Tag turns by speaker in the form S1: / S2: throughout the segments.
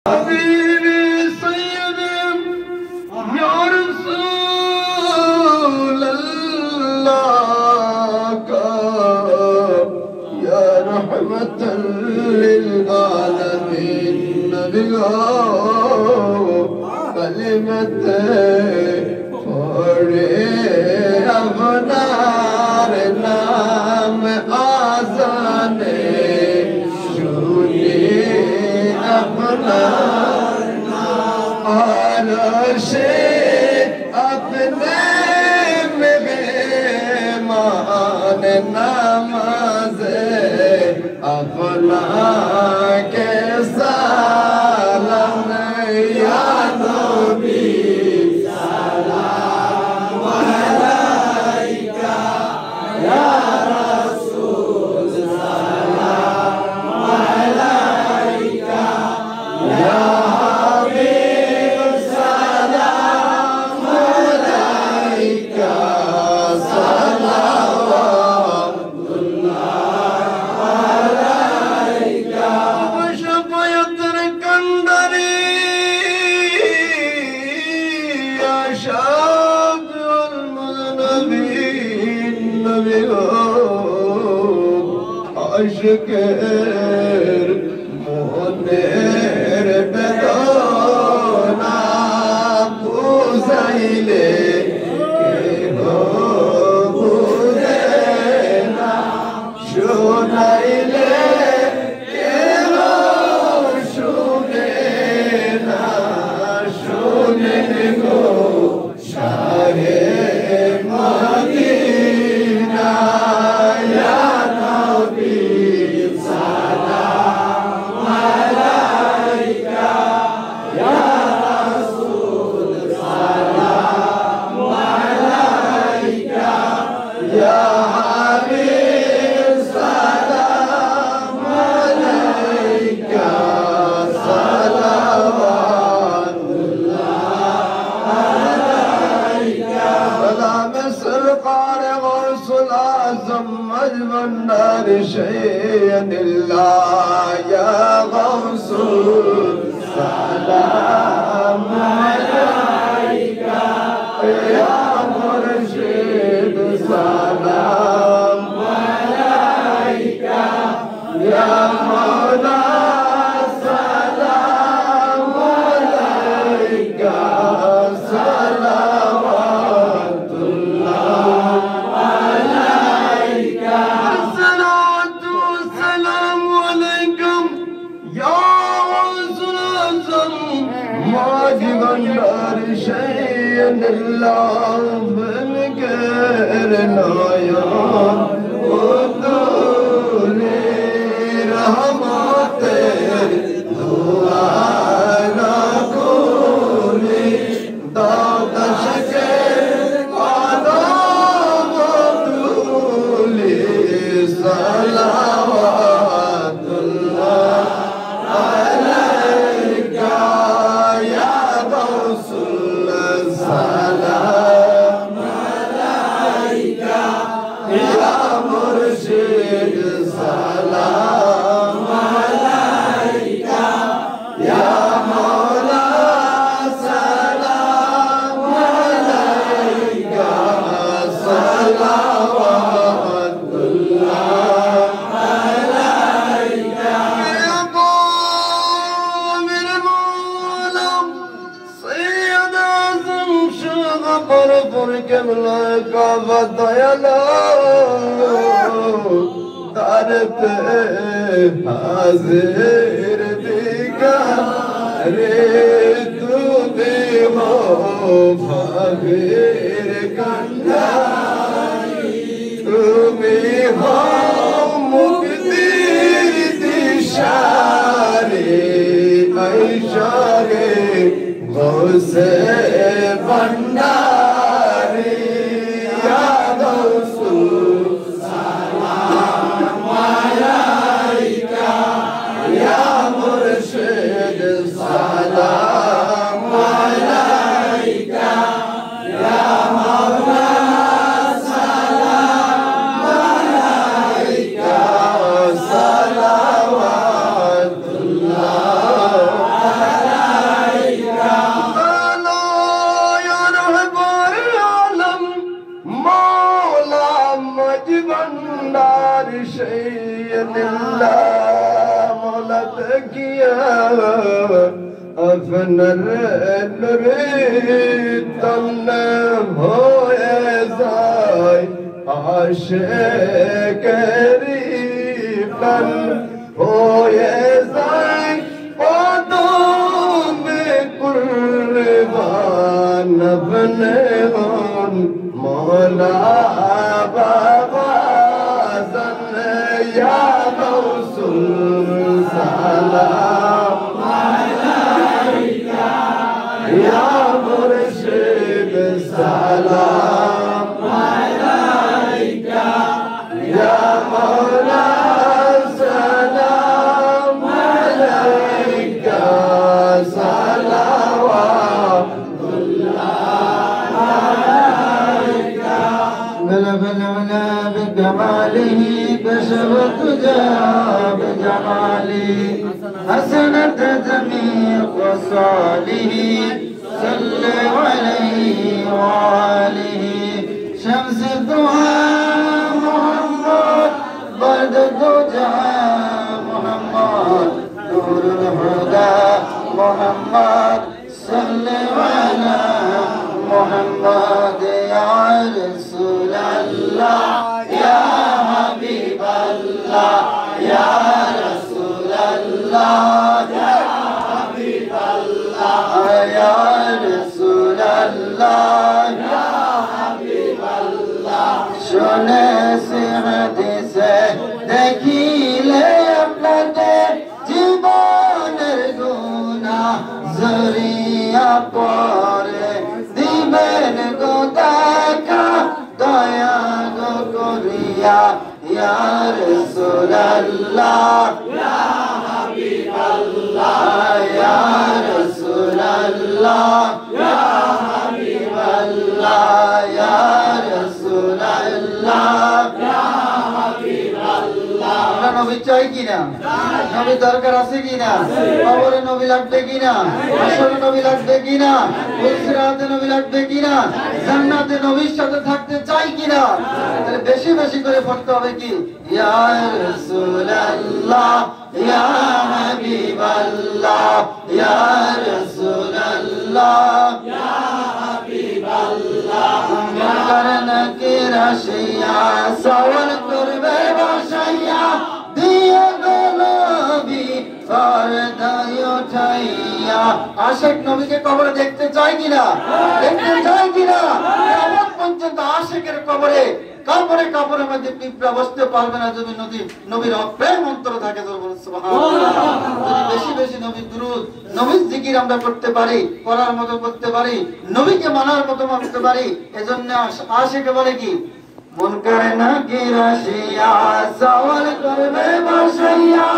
S1: حبيبي سيدي يا رسول الله يا رحمة للعالمين نبيا كلمة فوري أغنار نام آزاني شوني أغنار عرشي अपने मेहमान नमाज़े अपना के सालम या नबी सलाम अलैका या रसूल सलाम अलैका या aşkır muhner bedona buzayle ke buzena şunayle ke şunena şunengo şahe Madina ya النار شيئا إلا يا غوث سلام عليك يا مرشد سلام عليك يا مولا سلام عليك صلوات الله النار شيئا إلا من غيرنا يا ودوني رحمت دعانا كوني داد شكر آدم ودولي صلوات الله عليك يا سلام عليك يا مرشد سلام عليك يا مولا سلام عليك صلوات الله عليك يا قوم المولى سيد اعظم شغفر فركم لك فضيلا تعرف حاضر بك ريت بهم فغير كنداري تمهم مقدر دشاري أي شاري غوث بنداري يا غوث سلام عليك يا مرشد سلام عليك يا مولا سلام عليك صلوات الله আপনার নূরের তলে হয়ে যায় আশিকেরি প্রাণ হয়ে যায় কদমে কুরবান আপনি হন মওলা বাবা জান ইয়া রাসূল সালাম আলাইকা ইয়া মুরশিদ সালাম আলাইকা ইয়া মাওলা সালাম আলাইকা সালাওয়াতুল্লাহ আলাইকা بلغ العلا بكماله كشف الدجى بجماله حسنت جميع خصاله صل عليه وآله شمس الضحى محمد برد الدجى محمد نور الهدى محمد صل على محمد يا رسول الله يا حبيب الله يا رسول الله يا حبيب الله يا رسول الله يا حبيب الله শুনে সে হাদিসে দেখিলে আপনাদের জীবনের গুনাহ জরিয়া পরে দিবেন গো দেখা দয়া গো করিয়া ইয়া রাসূলুল্লাহ ইয়া হাবিবাল্লাহ ইয়া রাসূলুল্লাহ ইয়া হাবিবাল্লাহ ইয়া রাসূলুল্লাহ ইয়া হাবিবাল্লাহ আমরা নবী চাই কিনা নবী দরকার আছে কিনা কবরে নবী লাগবে কিনা হাসরে নবী লাগবে কিনা সিরাতে নবী লাগবে কিনা জান্নাতে নবীর সাথে থাকতে চাই কিনা তাহলে বেশি বেশি করে পড়তে হবে কি ইয়া রাসূলুল্লাহ ইয়া হাবিবাল্লাহ ইয়া রাসূলুল্লাহ ইয়া হাবিবাল্লাহ করনা কি রাশিয়া সওয়াল করবে বসাইয়া দিয়া গলবি পর্দায় উঠাইয়া আশিক নবীকে কবরে দেখতে চাই কিনা দেখতে চাই কিনা কিয়ামত পর্যন্ত আশিকের কবরে কবরের মধ্যে পিঁপড়া বসতে পারবে না যদি নবীর অপ্রেম অন্তর থাকে সুবহানাল্লাহ যদি বেশি বেশি নবীর দুরূদ নবীর জিকির আমরা করতে পারি করার মতো করতে পারি নবীকে মানার মতো মানতে পারি এজন্য আশিকে বলে কি মন করে না কি রাশিয়া সওয়াল করবে বসাইয়া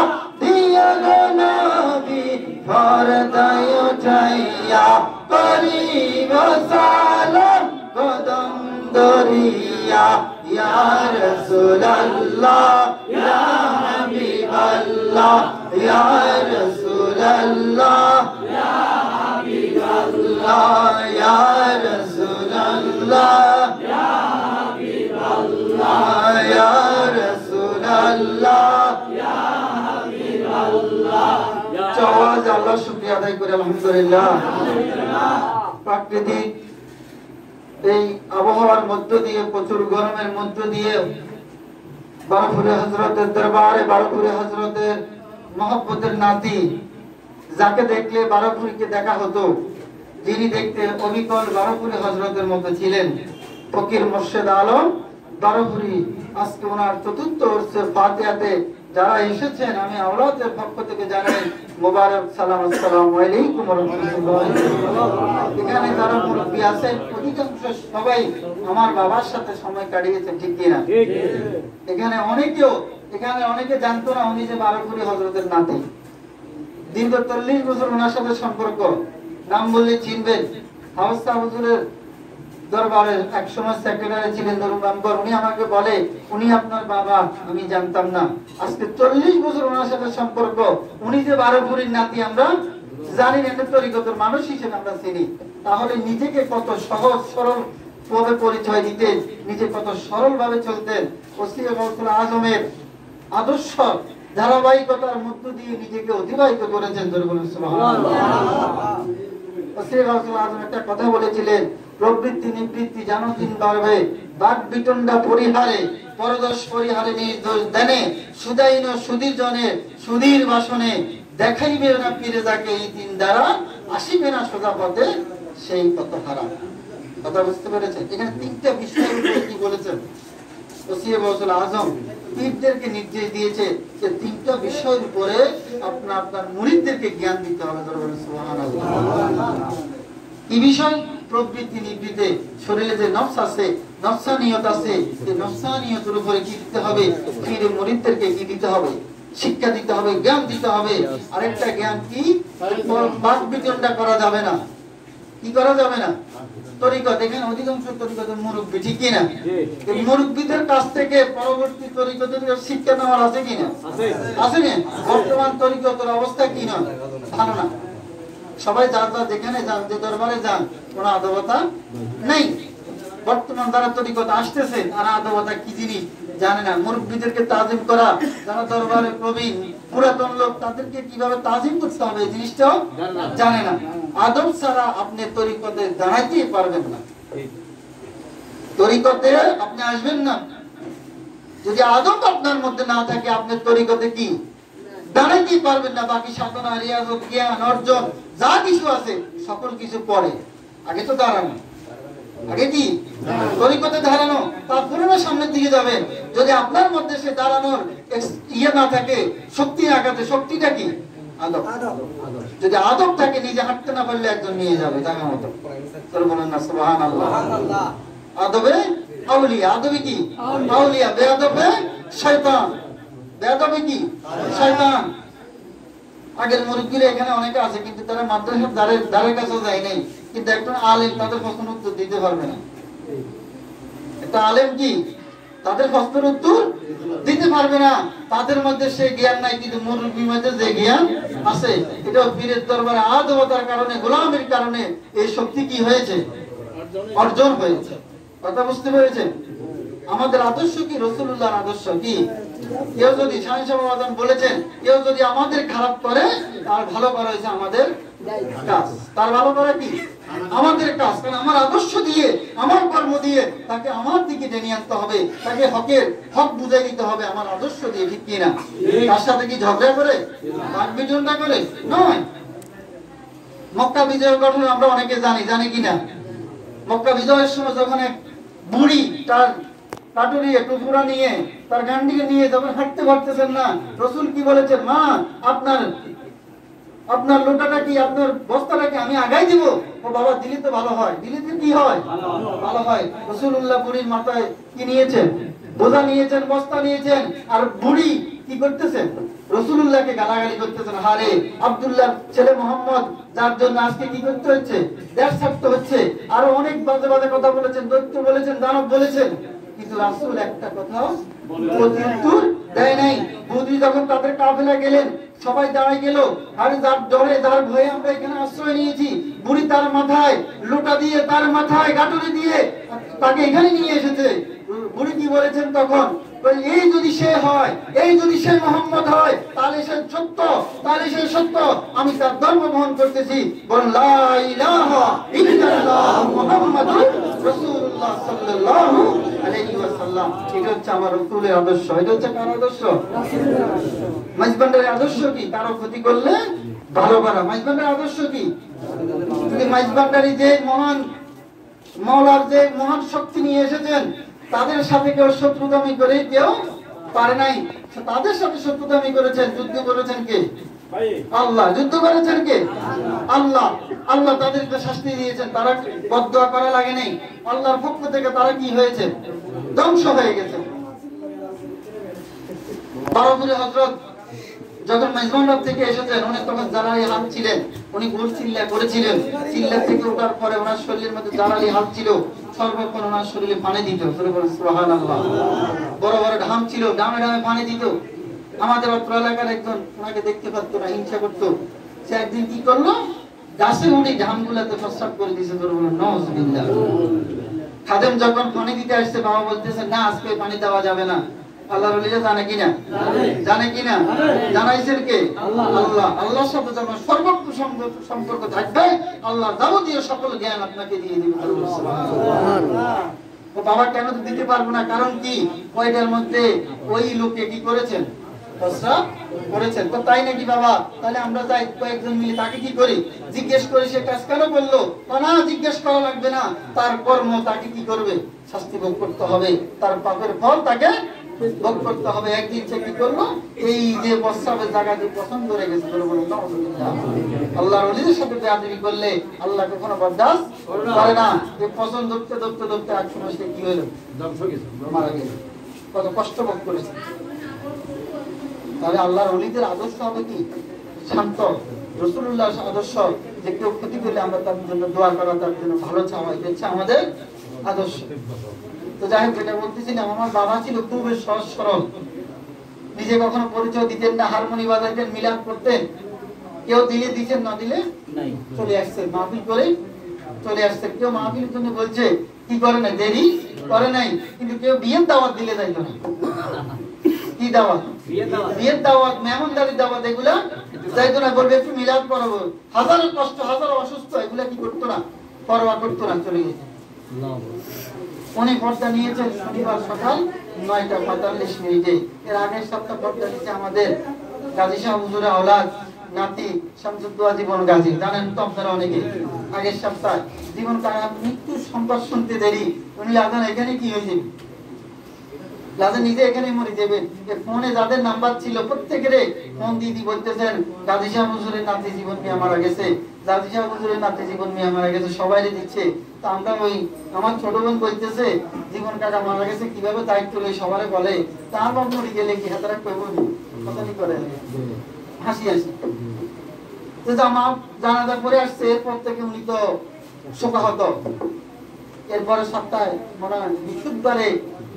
S1: দিয়া গো নবী পর্দায় উঠাইয়া করিব সালাম কদম দরিয়া ইয়া রাসূলুল্লাহ ইয়া হাবিবাল্লাহ ইয়া রাসূলুল্লাহ ইয়া হাবিবাল্লাহ ইয়া রাসূলুল্লাহ ইয়া হাবিবাল্লাহ ইয়া রাসূলুল্লাহ ইয়া হাবিবাল্লাহ চাওয়াজ আল্লাহ শুকরিয়া আদায় করে আলহামদুলিল্লাহ প্রাকৃতিক এই আবহাওয়ার মধ্য দিয়ে প্রচুর গরমের মধ্য দিয়ে বারপুরে হযরতের দরবারে বারপুরে হযরতের মহব্বতের নাতি যাকে দেখলে বারপুরীকে দেখা হতো যিনি দেখতে অবিকল বারপুরে হযরতের মতো ছিলেন ফকির মুর্শিদ আলম বারপুরী আজকে ওনার চতুর্থ উরসে ফাতিহাতে যারা এসেছেন আমি আওলাদের পক্ষ থেকে জানাই মোবারক সালাম আসসালামু আলাইকুম ওয়া রাহমাতুল্লাহি ওয়া বারাকাতুহু এখানে যারা মুরব্বি আছেন অধিকাংশ সবাই আমার বাবার সাথে সময় কাটিয়েছেন ঠিক কি না ঠিক এখানে অনেকে জানতো না উনি যে বারপুরী হযরতের নাতি দীর্ঘ 40 বছর ওনার সাথে সম্পর্ক নাম বললে চিনবেন হাওসা হুজুরের দরবারে একসময় সেক্রেটারি ছিলেন মেম্বার উনি আমাকে বলে উনি আপনার বাবা আমি জানতাম না আজকে 40 বছর ওনার সাথে সম্পর্ক উনি যে বারপুরীর নাতি আমরা জানি না তরিকতের মানুষ হিসেবে আমরা চিনি তাহলে নিজেকে কত সহজ সরল ভাবে পরিচয় দিতেন নিজে কত সরল ভাবে চলতেন ওসিয়ে গৌসুল আজমের আদর্শ ধারাবাহিকতার মধ্য দিয়ে নিজেকে অতিবাহিত করেছেন। সুবহানাল্লাহ। একটা কথা বলেছিলেন, প্রবৃত্তি নিবৃত্তি জানো তিন গর্ভে, বাক বিতণ্ডা পরিহারে, পরদোষ পরিহারে নিজ দোষ দেনে, সুদাইন সুধীর জনে সুধীর বাসনে, দেখাইবে না ফিরে যাকে এই তিন দ্বারা, আসিবে না সোজা পথে সেই কত হারা। কথা বুঝতে পেরেছেন? এখানে তিনটা বিষয়ের উপরে কি বলেছেন ওসিয়ে গৌসুল আজম পীরদেরকে নির্দেশ দিয়েছে যে তিনটা বিষয়ের উপরে আপনার মুরিদদেরকে জ্ঞান দিতে হবে। সুবহানাল্লাহ। কি বিষয়? প্রবৃত্তি নিবৃত্তি, শরীরে যে নফস আছে, নফসানিয়ত আছে, এই নফসানিয়তের উপরে কি দিতে হবে? পীর মুরিদদেরকে কি দিতে হবে? শিক্ষা দিতে হবে, জ্ঞান দিতে হবে। আরেকটা জ্ঞান কি? বাক বিতণ্ডা করা যাবে না। কি করা যাবে না? তরিকত, এখানে অধিকাংশ তরিকতের মুরব্বী, ঠিক কিনা? এই মুরব্বীদের কাছ থেকে পরবর্তী তরিকতের শিক্ষা নেওয়ার আছে কিনা? আছে না? বর্তমান তরিকতের অবস্থা কি না? ভালো না। সবাই যার যেখানে যান, যে দরবারে যান, কোন আদবতা নেই। বর্তমান যারা তরিকত আসতেছে তারা আদবতা কি জিনিস জানে না। মুরব্বীদেরকে তাজিম করা, যারা দরবারে প্রবীণ পুরাতন লোক, তাদেরকে কিভাবে তাজিম করতে হবে এই জিনিসটাও জানে না। আদব ছাড়া আপনি তরিকতে দাঁড়াইতেই পারবেন না, তরিকতে আপনি আসবেন না। যদি আদব আপনার মধ্যে না থাকে, আপনি তরিকতে কি দাঁড়াইতেই পারবেন না। বাকি সাধনা, রিয়াজত, জ্ঞান অর্জন যা কিছু আছে সকল কিছু পরে, আগে তো দাঁড়ানো। আগে কি তরিকতে দাঁড়ানো, তারপরে না সামনের দিকে যাবেন। যদি আপনার মধ্যে সে দাঁড়ানোর ইয়ে না থাকে, শক্তি না থাকে, শক্তিটা কি? আদব। যদি আদব থাকে, নিজে হাঁটতে না পারলে একজন নিয়ে যাবে জায়গা মতো। তোর বলেন না সুবহানাল্লাহ। আদবে আউলিয়া, আদবে কি আউলিয়া, বেয়াদবে শয়তান, বেয়াদবে কি শয়তান। আগের মুরব্বীরা এখানে অনেকে আছে, কিন্তু তারা মাদ্রাসার দ্বারের কাছে যায় নাই, কিন্তু একজন আলেম তাদের প্রশ্ন উত্তর দিতে পারবে না। একটা আলেম কি তাদের প্রশ্নের উত্তর দিতে পারবে না, তাদের মধ্যে সে জ্ঞান নাই। কিন্তু মুরব্বীর মধ্যে যে জ্ঞান আছে, এটা পীরের দরবারে আদবতার কারণে, গোলামের কারণে এই শক্তি কি হয়েছে? অর্জন হয়েছে। কথা বুঝতে পেরেছেন? আমাদের আদর্শ কি? রাসূলুল্লাহর আদর্শ কি? কেউ যদি স্বামী সাহেব বলেছেন, কেউ যদি আমাদের খারাপ করে, তার ভালো করা হয়েছে আমাদের কাজ। তার ভালো করা কি আমাদের কাজ। কারণ আমার আদর্শ দিয়ে, আমার কর্ম দিয়ে তাকে আমার দিকে টেনে আনতে হবে, তাকে হক বুঝাই দিতে হবে আমার আদর্শ দিয়ে, ঠিক কিনা? তার সাথে কি ঝগড়া করে, বাক বিতণ্ডা করে নয়। মক্কা বিজয়ের ঘটনা আমরা অনেকে জানি কিনা? মক্কা বিজয়ের সময় যখন এক বুড়ি তার কাটুরি টুকরা নিয়ে, তার গান্ডিকে নিয়ে যখন হাঁটতে পারতেছেন না, রাসূল কি বলেছেন? মা, আপনার লোটাটা কি, আপনার বস্তাটা কি আমি আগাই দিব? ও বাবা, দিলে তো ভালো হয়। দিলে তো কি হয়? ভালো হয়। রাসূলুল্লাহ বুড়ির মাথায় কি নিয়েছেন? বোঝা নিয়েছেন, বস্তা নিয়েছেন। আর বুড়ি কি করতেছেন? রাসূলুল্লাহকে গালাগালি করতেছেন। হারে আব্দুল্লাহর ছেলে মোহাম্মদ, যার জন্য আজকে কি করতে হচ্ছে? দেশ ছাড়তে হচ্ছে। আরো অনেক বাজে বাজে কথা বলেছেন, দৈত্য বলেছেন, দানব বলেছেন। কিন্তু রাসূল একটা কথাও প্রত্যুত্তর দেয় নাই। বুদ্ধি যখন তাদের কাফেলা গেলেন, সবাই দাঁড়ায় গেল। আরে যার ডরে, যার ভয়ে আমরা এখানে আশ্রয় নিয়েছি, বুড়ি তার মাথায় লোটা দিয়ে, তার মাথায় গাটুরি দিয়ে তাকে এখানে নিয়ে এসেছে। বুড়ি কি বলেছেন তখন? এই যদি সে হয়, এই যদি সে মুহাম্মদ হয়, তাহলে সে সত্য, তাহলে সে সত্য। আমি তার ধর্ম বহন করতেছি। বলেন লা ইলাহা ইল্লাল্লাহ মুহাম্মাদুর রাসূলুল্লাহ সাল্লাল্লাহু আলাইহি ওয়াসাল্লাম। এটা হচ্ছে আমার রাসূলের আদর্শ। এটা হচ্ছে কার আদর্শ? মাইজবান্ডারের আদর্শ কি? কারো ক্ষতি করলে ভালো করা। মাইজবান্ডারের আদর্শ কি? যদি মাইজবান্ডারি যে মহান মাওলার যে মহান শক্তি নিয়ে এসেছেন, তাদের সাথে কেউ শত্রুতামি করে কেউ পারে নাই। তাদের সাথে শত্রুতামি করেছেন, যুদ্ধ করেছেন কে? আল্লাহ। যুদ্ধ করেছেন কে? আল্লাহ। আল্লাহ তাদেরকে শাস্তি দিয়েছেন। তারা বদদোয়া করা লাগে নাই, আল্লাহর পক্ষ থেকে তারা কি হয়েছে? ধ্বংস হয়ে গেছে। বারপুরে হযরত যখন মেজবান্ডার থেকে এসেছেন, উনি তখন জালালি হাত ছিলেন। উনি গোল চিল্লা করেছিলেন। চিল্লা থেকে ওঠার পরে ওনার শরীরের মধ্যে জালালি হাত ছিল, সর্বক্ষণ ওনার শরীরে পানি দিত। সুবহানাল্লাহ। বড় বড় ঢাম ছিল, ডামে ডামে পানি দিত। আমাদের অত্র এলাকার একজন ওনাকে দেখতে পারতো না, হিংসা করতো। সে একদিন কি করলো? গাছে উঠে ঢামগুলাতে প্রস্রাব করে দিয়েছে। নাউযুবিল্লাহ। খাদেম যখন পানি দিতে আসছে, বাবা বলতেছে না, আজকে পানি দেওয়া যাবে না। আল্লাহর ওলিরা জানে কিনা? জানে কিনা? জানাইছেন কে? আল্লাহ। আল্লাহর সাথে যখন সর্বোচ্চ সম্পর্ক থাকবে, আল্লাহ যাবতীয় সকল জ্ঞান আপনাকে দিয়ে দিবেন। সুবহানাল্লাহ। তো বাবা কেন দিতে পারবো না? কারণ কি? কয়টার মধ্যে ওই লোকে কি করেছেন? প্রস্রাব করেছেন। তো তাই নাকি বাবা? তাহলে আমরা যাই কয়েকজন মিলে তাকে কি করি? জিজ্ঞেস করি সে কাজ কেন করলো? না, জিজ্ঞেস করা লাগবে না। তার কর্ম তাকে কি করবে? শাস্তি ভোগ করতে হবে। তার পাপের ফল তাকে ভোগ করতে হবে। একদিন সে কি করলো? এই যে প্রস্রাবের জায়গা দিয়ে পছন্দ হয়ে গেছে, আল্লাহর ওলিদের সাথে বেয়াদবি করলে আল্লাহ কখনো বরদাস্ত করে না। এই পছন্দ ধরতে ধরতে ধরতে এক সময় সে কি হলো? মারা গেল। কত কষ্ট ভোগ করেছে। তাহলে আল্লাহর ওলিদের আদর্শ হবে কি? শান্ত। রাসূলুল্লাহর আদর্শ যে কেউ ক্ষতি করলে আমরা তার জন্য দোয়া করা, তার জন্য ভালো চাওয়া, এটা হচ্ছে আমাদের আদর্শ। তো যাই হোক, যেটা বলতেছিলাম, আমার বাবা ছিল খুবই সহজ সরল। নিজে কখনো পরিচয় দিতেন না, হারমোনি বাজাইতেন, মিলাদ করতেন। কেউ দিলে দিচ্ছেন, না দিলে চলে আসছেন, মাহফিল করে চলে আসছেন। কেউ মাহফিলের জন্য বলছে কি করে না, দেরি করে নাই। কিন্তু কেউ বিয়ের দাওয়াত দিলে যাইতো না। কি দাওয়াত? বিয়ের দাওয়াত, মেহমানদারির দাওয়াত, এগুলা যাইতো না। বলবে একটু মিলাদ পড়াবো, হাজারো কষ্ট, হাজারো অসুস্থ, এগুলা কি করতো না, পরোয়া করতো না, চলে গেছে। উনি পর্দা নিয়েছেন শনিবার সকাল 9:45। এর আগের সপ্তাহ পর্দা নিয়েছে আমাদের গাজী শাহ হুজুরের আওলাদ নাতি শামসুদ্দোয়া জীবন গাজী, জানেন তো আপনারা অনেকে। আগের সপ্তাহ জীবন কারা মৃত্যুর সংবাদ শুনতে দেরি, উনি লাগান এখানে কি হয়েছে, লাজে নিজে এখানে মরে যাবেন। ফোনে যাদের নাম্বার ছিল প্রত্যেকের ফোন দিয়ে বলতেছেন গাজী শাহ হুজুরের নাতি জীবন মিয়া মারা গেছে, গাজী শাহ হুজুরের নাতি জীবন মিয়া মারা গেছে, সবাই দিচ্ছে। তো আমরা ওই আমার ছোট বোন বলতেছে জীবন কাকা মারা গেছে, কিভাবে দায়িত্ব লই সবারে বলে, তার বাপ মরে গেলে কি হাতারা করবো, কথা নি করে হাসি হাসি। তো আমার জানাজা করে আসছে, এরপর থেকে উনি তো শোকাহত। এরপরে সপ্তাহে মনে হয় বিশুদ্ধবারে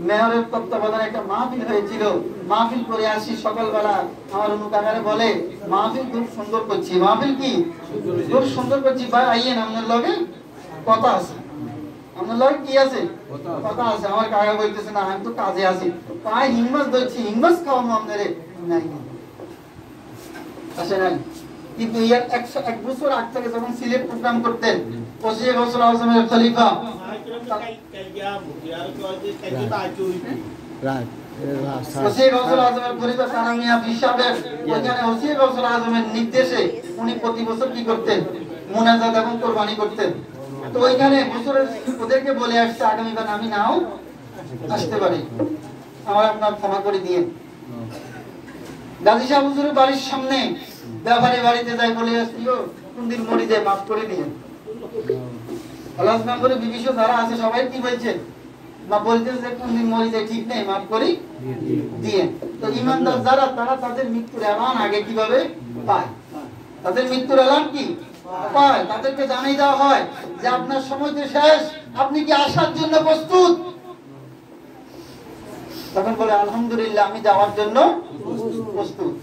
S1: মেয়রের তত্ত্বাবধানে একটা মাহফিল হয়েছিল। মাহফিল করে আসি সকালবেলা, আমার অনু কাকারে বলে মাহফিল খুব সুন্দর করছি। মাহফিল কি খুব সুন্দর করছি ভাই, আইয়েন, আপনার লগে কথা আছে। আপনার লগে কি আছে? কথা আছে। আমার কাকা বলতেছে না, আমি তো কাজে আছি, তাই হিংমাস ধরছি, হিংমাস খাওয়ানো আপনারে নাই আসে নাই। কিন্তু ইয়ার 101 বছর আগ থেকে যখন সিলেট প্রোগ্রাম করতেন, 25 বছর আজমের খলিফা নির্দেশে উনি প্রতি বছর কি করতেন? মুনাজাত এবং কোরবানি করতেন। তো ওইখানে বছরের ওদেরকে বলে আসছে আগামীবার আমি নাও আসতে পারি, আমার আপনার ক্ষমা করে দিয়ে। গাজী শাহ হুজুরের বাড়ির সামনে ব্যাপারী বাড়িতে যাই বলে আসছিল কোনদিন মরি যায় মাফ করে দিয়ে। আল্লাহ মেম্বরে বিবিশ যারা আছে সবাই কি বলছে, মা বলতেছে যে কোনদিন মরি যায় ঠিক নেই, মাফ করে দিয়ে। তো ইমানদার যারা, তারা তাদের মৃত্যুর এলান আগে কিভাবে পায়? তাদের মৃত্যুর এলান কি পায়? তাদেরকে জানিয়ে দেওয়া হয় যে আপনার সময় তো শেষ, আপনি কি আসার জন্য প্রস্তুত? তখন বলে আলহামদুলিল্লাহ, আমি যাওয়ার জন্য প্রস্তুত।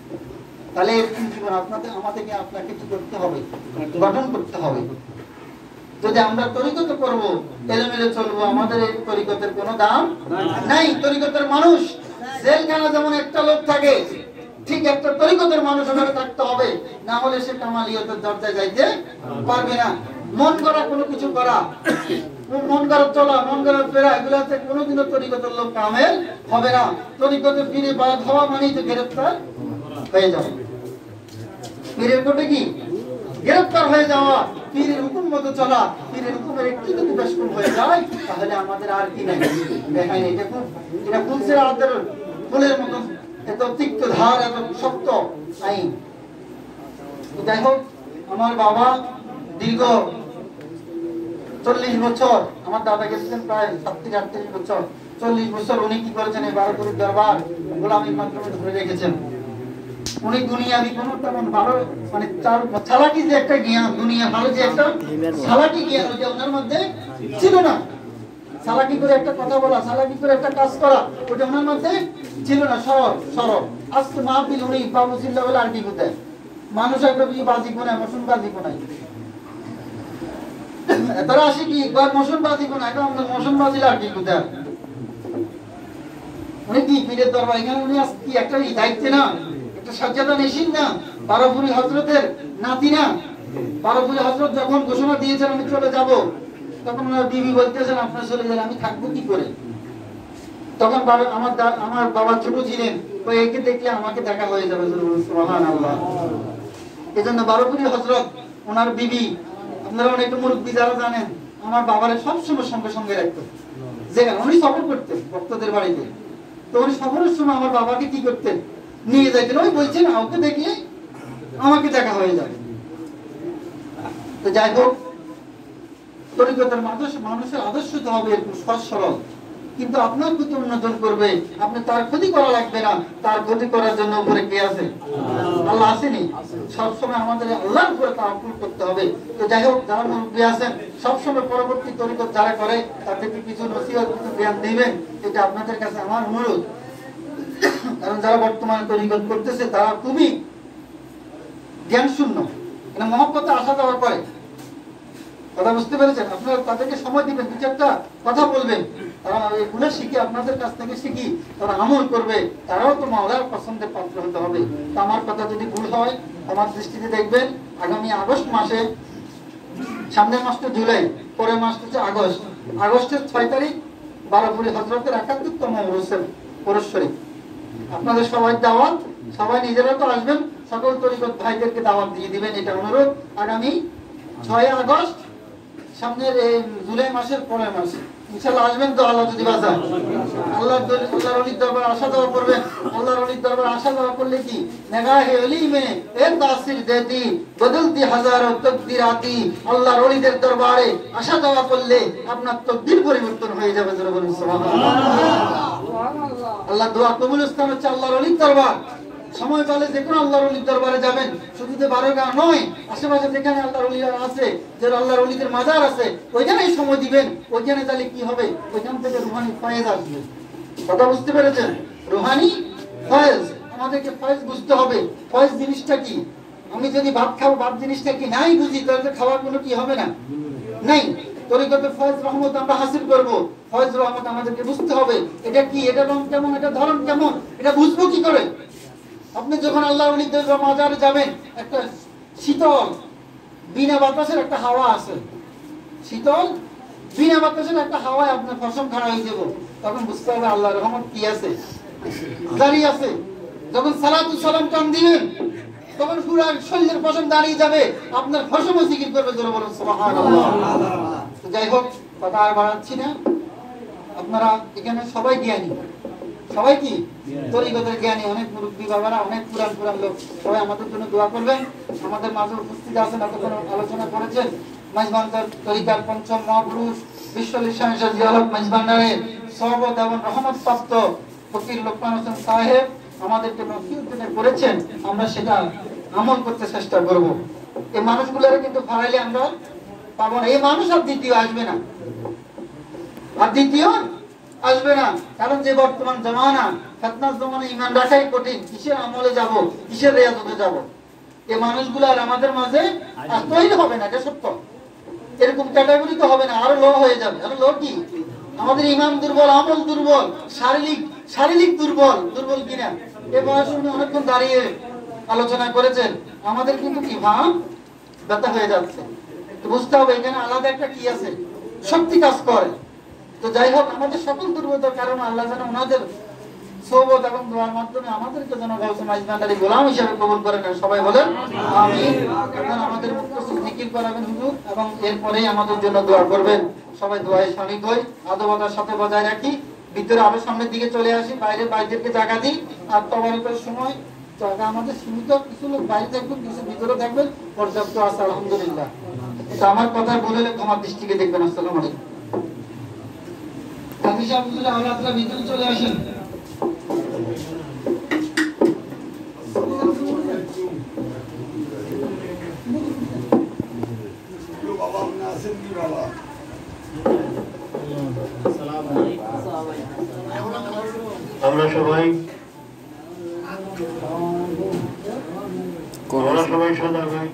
S1: তাহলে এরকম জীবন আমাদেরকে আপনাকে কি করতে হবে? গঠন করতে হবে। যদি আমরা তরিকত করবো, এলোমেলো চলবো, আমাদের এই তরিকতের কোনো দাম নাই। তরিকতের মানুষ জেলখানা যেমন একটা লোক থাকে, ঠিক একটা তরিকতের মানুষ ওখানে থাকতে হবে, না হলে সে কামালিয়তের দরজায় যাইতে পারবে না। মন করা কোনো কিছু করা, মন করা চলা, মন করা ফেরা, এগুলাতে কোনোদিনও তরিকতের লোক কামেল হবে না। তরিকতে ফিরে বাদ হওয়া মানেই তো গ্রেফতার হয়ে যাবে। পীরের কোটে কি গ্রেফতার হয়ে যাওয়া, পীরের হুকুম মতো চলা, পীরের হুকুমের একটু যদি বেশকম হয়ে যায়, তাহলে আমাদের আর কি নাই। দেখায় এটা খুব, এটা ফুলসের হাতের ফুলের মতো এত তিক্ত ধার, এত শক্ত আইন। যাই হোক, আমার বাবা দীর্ঘ 40 বছর, আমার দাদা গেছিলেন প্রায় 37-38 বছর, 40 বছর উনি কি করেছেন? এই বারোপুরের দরবার গোলামীর মাধ্যমে ধরে রেখেছেন। উনি দুনিয়াবি কোনো তেমন ভালো, মানে চালাকি যে একটা জ্ঞান, দুনিয়া ভালো যে একটা চালাকি জ্ঞান, ওইটা ওনার মধ্যে ছিল না। চালাকি করে একটা কথা বলা, চালাকি করে একটা কাজ করা, ওটা ওনার মধ্যে ছিল না। সরল সরল। আজকে মাহফিল উনি বাবু চিল্লা বলে আর কি কোথায় মানুষ একটা বাজি কোনায়, মশুন বাজি কোনায় তারা আসে কি মশুন বাজি কোনায়, এটা আমাদের মশুন বাজিল আর কি কোথায়। উনি কি পীরের দরবার, এখানে উনি কি একটা দায়িত্বে না, একটা সাজ্জাদা নেশিন না, বারোপুরি হযরতের নাতি না? বারোপুরি হযরত যখন ঘোষণা দিয়েছেন আমি চলে যাব, তখন ওনার বিবি বলতেছেন আপনার চলে গেলে আমি থাকবো কি করে? তখন আমার বাবা ছোট ছিলেন, ওই একে দেখলে আমাকে দেখা হয়ে যাবে। সুবহানাল্লাহ। এজন্য বারোপুরি হযরত ওনার বিবি, আপনারা অনেক মুরব্বী যারা জানেন, আমার বাবারে সবসময় সঙ্গে সঙ্গে রাখতেন, যেখানে উনি সফর করতেন ভক্তদের বাড়িতে, তো উনি সফরের সময় আমার বাবাকে কি করতেন, নিয়ে যাইতেন। ওই বলছেন ওকে দেখলে আমাকে দেখা হয়ে যাবে। তো যাই হোক, তরিকতের মানুষের আদর্শ তো হবে এরকম সহজ সরল, কিন্তু আপনার প্রতি উন্নয়ন করবে, আপনি তার ক্ষতি করা লাগবে না। তার ক্ষতি করার জন্য উপরে কে আছে? আল্লাহ আসেনি? সবসময় আমাদের আল্লাহর উপরে তাওয়াক্কুল করতে হবে। তো যাই হোক, যারা মুরব্বী আছেন সবসময় পরবর্তী তরিকত যারা করে তাদেরকে কিছু নসিহত, কিছু জ্ঞান দিবেন, এটা আপনাদের কাছে আমার অনুরোধ। কারণ যারা বর্তমানে তরিকত করতেছে তারা খুবই জ্ঞান শূন্য, মানে মহব্বতে আসা যাওয়া করে। কথা বুঝতে পেরেছেন? আপনারা তাদেরকে সময় দিবেন, দু চারটা কথা বলবেন, তারা এগুলো শিখে আপনাদের কাছ থেকে শিখি তারা আমল করবে, তারাও তো মাওলার পছন্দের পাত্র হতে হবে। তো আমার কথা যদি ভুল হয় আমার দৃষ্টিতে দেখবেন, আগামী আগস্ট মাসে, সামনের মাস তো জুলাই, পরের মাস হচ্ছে আগস্ট, আগস্টের 6 তারিখ বারোপুরি হযরতের ৭১তম ওরস শরীফ। আপনাদের সবাই দাওয়াত, সবাই নিজেরা তো আসবেন, সকল তরিকত ভাইদেরকে দাওয়াত দিয়ে দিবেন, এটা অনুরোধ। আগামী 6 আগস্ট, সামনের এই জুলাই মাসের পরের মাসে ইনশাআল্লাহ আসবেন তো, আল্লাহ যদি বাঁচায়। আল্লাহর ওলির দরবারে আসা যাওয়া করবেন। আল্লাহর ওলির দরবারে আসা যাওয়া করলে কি নেগাহে ওলি মে এ তাসির দেতি বদলতি হাজারো তাকদীরাতি। আল্লাহর ওলিদের দরবারে আসা যাওয়া করলে আপনার তাকদীর পরিবর্তন হয়ে যাবে। জোরে বলুন সুবহানাল্লাহ। আল্লাহ দোয়া কবুল স্থান হচ্ছে আল্লাহর ওলির দরবার। সময় পেলে যে কোনো আল্লাহর ওলির দরবারে যাবেন, শুধু যে বারোগাঁ নয়, আশেপাশে যেখানে আল্লাহর ওলিরা আছে, যে আল্লাহর ওলিদের মাজার আছে, ওইখানেই সময় দিবেন। ওইখানে তাহলে কি হবে, ওইখান থেকে রুহানি ফয়েজ আসবে। কথা বুঝতে পেরেছেন? রুহানি ফয়েজ, আমাদেরকে ফয়েজ বুঝতে হবে। ফয়েজ জিনিসটা কি? আমি যদি ভাত খাবো, ভাত জিনিসটা কি নাই বুঝি, তাহলে খাওয়ার কোনো কি হবে না, নাই। তরিকতে ফয়েজ রহমত আমরা হাসিল করব, ফয়েজ রহমত আমাদেরকে বুঝতে হবে। এটা কি, এটা রং কেমন, এটা ধরন কেমন, এটা বুঝবো কি করে? আপনি যখন আল্লাহর ওলিদের মাজারে যাবেন, একটা শীতল বিনা বাতাসের একটা হাওয়া আছে, শীতল বিনা বাতাসের একটা হাওয়ায় আপনার ফসম খাড়া হয়ে যাব, তখন বুঝতে হবে আল্লাহর রহমত কি আছে, জারি আছে। যখন সালাতু সালাম টান দিবেন, তখন পুরো শরীরের ফসম দাঁড়িয়ে যাবে, আপনার ফসমও জিকির করবে। জোরে বলুন সুবহানাল্লাহ। তো যাই হোক, কথা আর বাড়াচ্ছি না। আপনারা এখানে সবাই জ্ঞানী, সবাই কি তরিকতের জ্ঞানী, অনেক মুরব্বী বাবারা, অনেক পুরান লোক, সবাই আমাদের জন্য দোয়া করবেন। আমাদের মাঝে উপস্থিত আছেন, এতক্ষণ আলোচনা করেছেন মাইজবান্ডার তরিকার পঞ্চম মহাপুরুষ বিশ্ব লিসান শাহ জিয়াউল মাইজবান্ডারের সহবত এবং রহমত প্রাপ্ত ফকির লোকমান হোসেন সাহেব আমাদেরকে নসিহত করেছেন, আমরা সেটা আমল করতে চেষ্টা করব। এই মানুষগুলোরে কিন্তু ফারাইলে আমরা পাবো না। এই মানুষ আর দ্বিতীয় আসবে না, আর দ্বিতীয় আসবে না। কারণ যে বর্তমান জমানা, ফিতনার জমানা, ঈমান রাখাই কঠিন। কিসের আমলে যাব, কিসের রিয়াজতে যাব? এই মানুষগুলো আর আমাদের মাঝে তৈরি হবে না, এটা সত্য। এরকম ক্যাটাগরি তো হবে না, আরো লো হয়ে যাবে। আরো লো কি, আমাদের ঈমান দুর্বল, আমল দুর্বল, শারীরিক দুর্বল কিনা। এই বয়সে উনি অনেকক্ষণ দাঁড়িয়ে আলোচনা করেছেন, আমাদের কিন্তু কি ভাব ব্যথা হয়ে যাচ্ছে। তো বুঝতে হবে এখানে আলাদা একটা কি আছে, শক্তি কাজ করে। তো যাই হোক, আমাদের সকল দুর্বলতার কারণ আল্লাহ যেন ওনাদের সোহবত এবং দোয়ার মাধ্যমে আমাদেরকে যেন গাউসে মাইজবান্ডারি গোলাম হিসেবে কবুল করে নেন। সবাই বলেন আমিন। এখন আমাদের মুখস্থ জিকির করাবেন হুজুর, এবং এরপরেই আমাদের জন্য দোয়া করবেন। সবাই দোয়ায় শামিল হই, আদবতার সাথে বজায় রাখি। ভিতরে আরো সামনের দিকে চলে আসি, বাইরেকে জায়গা দিই। আর তবারকের সময় জায়গা আমাদের সীমিত, কিছু লোক বাইরে থাকবেন, কিছু ভিতরে থাকবেন, পর্যাপ্ত আছে আলহামদুলিল্লাহ। তো আমার কথা বলে ক্ষমার দৃষ্টিকে দেখবেন। আসসালামু আলাইকুম। কাজী সাহেব হুজুর আওলাদরা ভিতরে চলে আসেন।
S2: আমরা সবাই সদা ভাই